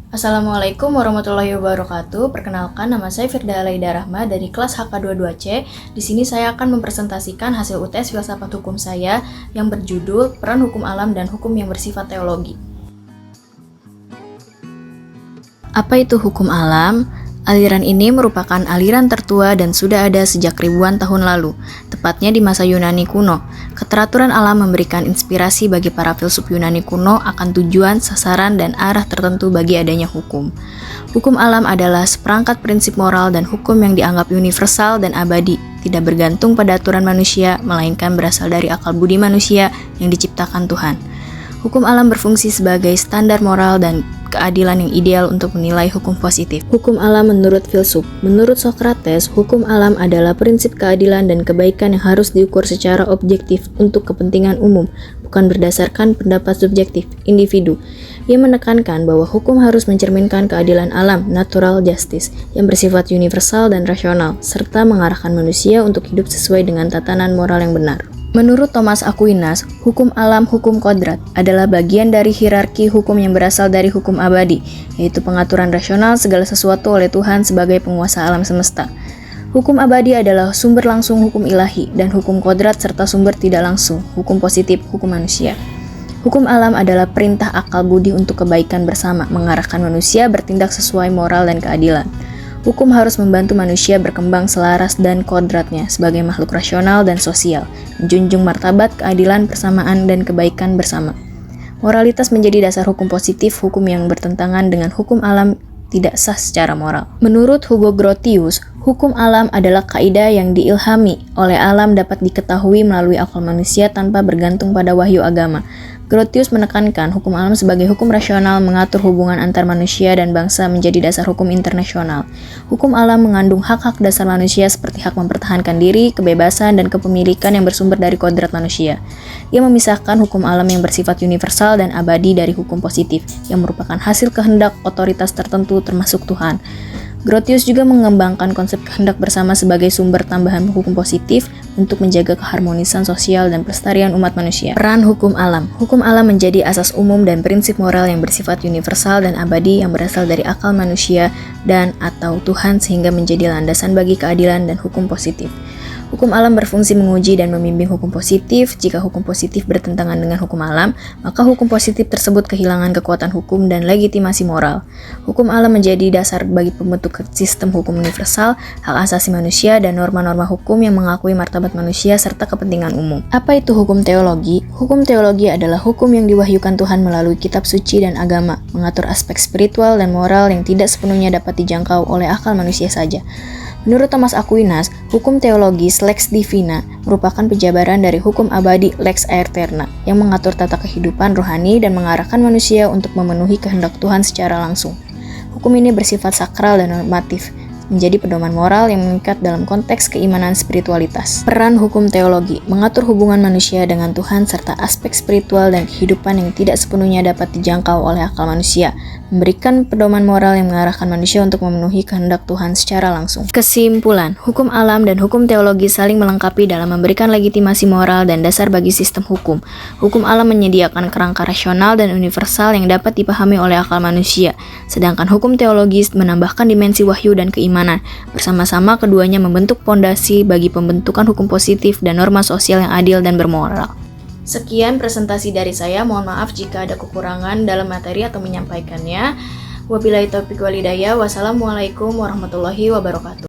Assalamualaikum warahmatullahi wabarakatuh. Perkenalkan, nama saya Firda Alaida Rahma dari kelas HK22C. Di sini saya akan mempresentasikan hasil UTS filsafat hukum saya yang berjudul Peran Hukum Alam dan Hukum yang Bersifat Teologi. Apa itu hukum alam? Aliran ini merupakan aliran tertua dan sudah ada sejak ribuan tahun lalu, tepatnya di masa Yunani kuno. Keteraturan alam memberikan inspirasi bagi para filsuf Yunani kuno akan tujuan, sasaran, dan arah tertentu bagi adanya hukum. Hukum alam adalah seperangkat prinsip moral dan hukum yang dianggap universal dan abadi, tidak bergantung pada aturan manusia, melainkan berasal dari akal budi manusia yang diciptakan Tuhan. Hukum alam berfungsi sebagai standar moral dan keadilan yang ideal untuk menilai hukum positif. Hukum alam menurut filsuf. Menurut Socrates, hukum alam adalah prinsip keadilan dan kebaikan yang harus diukur secara objektif untuk kepentingan umum, bukan berdasarkan pendapat subjektif individu. Ia menekankan bahwa hukum harus mencerminkan keadilan alam, natural justice, yang bersifat universal dan rasional, serta mengarahkan manusia untuk hidup sesuai dengan tatanan moral yang benar. Menurut Thomas Aquinas, hukum alam hukum kodrat adalah bagian dari hierarki hukum yang berasal dari hukum abadi, yaitu pengaturan rasional segala sesuatu oleh Tuhan sebagai penguasa alam semesta. Hukum abadi adalah sumber langsung hukum ilahi, dan hukum kodrat serta sumber tidak langsung, hukum positif, hukum manusia. Hukum alam adalah perintah akal budi untuk kebaikan bersama, mengarahkan manusia bertindak sesuai moral dan keadilan. Hukum harus membantu manusia berkembang selaras dan kodratnya sebagai makhluk rasional dan sosial, menjunjung martabat, keadilan, persamaan, dan kebaikan bersama. Moralitas menjadi dasar hukum positif, hukum yang bertentangan dengan hukum alam tidak sah secara moral. Menurut Hugo Grotius, hukum alam adalah kaidah yang diilhami oleh alam dapat diketahui melalui akal manusia tanpa bergantung pada wahyu agama. Grotius menekankan hukum alam sebagai hukum rasional mengatur hubungan antar manusia dan bangsa menjadi dasar hukum internasional. Hukum alam mengandung hak-hak dasar manusia seperti hak mempertahankan diri, kebebasan, dan kepemilikan yang bersumber dari kodrat manusia. Ia memisahkan hukum alam yang bersifat universal dan abadi dari hukum positif, yang merupakan hasil kehendak otoritas tertentu termasuk Tuhan. Grotius juga mengembangkan konsep kehendak bersama sebagai sumber tambahan hukum positif untuk menjaga keharmonisan sosial dan pelestarian umat manusia. Peran hukum alam. Hukum alam menjadi asas umum dan prinsip moral yang bersifat universal dan abadi yang berasal dari akal manusia dan atau Tuhan sehingga menjadi landasan bagi keadilan dan hukum positif. Hukum alam berfungsi menguji dan membimbing hukum positif. Jika hukum positif bertentangan dengan hukum alam, maka hukum positif tersebut kehilangan kekuatan hukum dan legitimasi moral. Hukum alam menjadi dasar bagi pembentuk sistem hukum universal, hak asasi manusia, dan norma-norma hukum yang mengakui martabat manusia serta kepentingan umum. Apa itu hukum teologi? Hukum teologi adalah hukum yang diwahyukan Tuhan melalui kitab suci dan agama, mengatur aspek spiritual dan moral yang tidak sepenuhnya dapat dijangkau oleh akal manusia saja. Menurut Thomas Aquinas, hukum teologis lex divina merupakan penjabaran dari hukum abadi lex aeterna yang mengatur tata kehidupan rohani dan mengarahkan manusia untuk memenuhi kehendak Tuhan secara langsung. Hukum ini bersifat sakral dan normatif, menjadi pedoman moral yang mengikat dalam konteks keimanan spiritualitas. Peran hukum teologi mengatur hubungan manusia dengan Tuhan serta aspek spiritual dan kehidupan yang tidak sepenuhnya dapat dijangkau oleh akal manusia, memberikan pedoman moral yang mengarahkan manusia untuk memenuhi kehendak Tuhan secara langsung. Kesimpulan, hukum alam dan hukum teologi saling melengkapi dalam memberikan legitimasi moral dan dasar bagi sistem hukum. Hukum alam menyediakan kerangka rasional dan universal yang dapat dipahami oleh akal manusia, sedangkan hukum teologis menambahkan dimensi wahyu dan keimanan. Bersama-sama keduanya membentuk pondasi bagi pembentukan hukum positif dan norma sosial yang adil dan bermoral. Sekian presentasi dari saya, mohon maaf jika ada kekurangan dalam materi atau menyampaikannya. Wabillahi taufiq wal hidayah. Wassalamualaikum warahmatullahi wabarakatuh.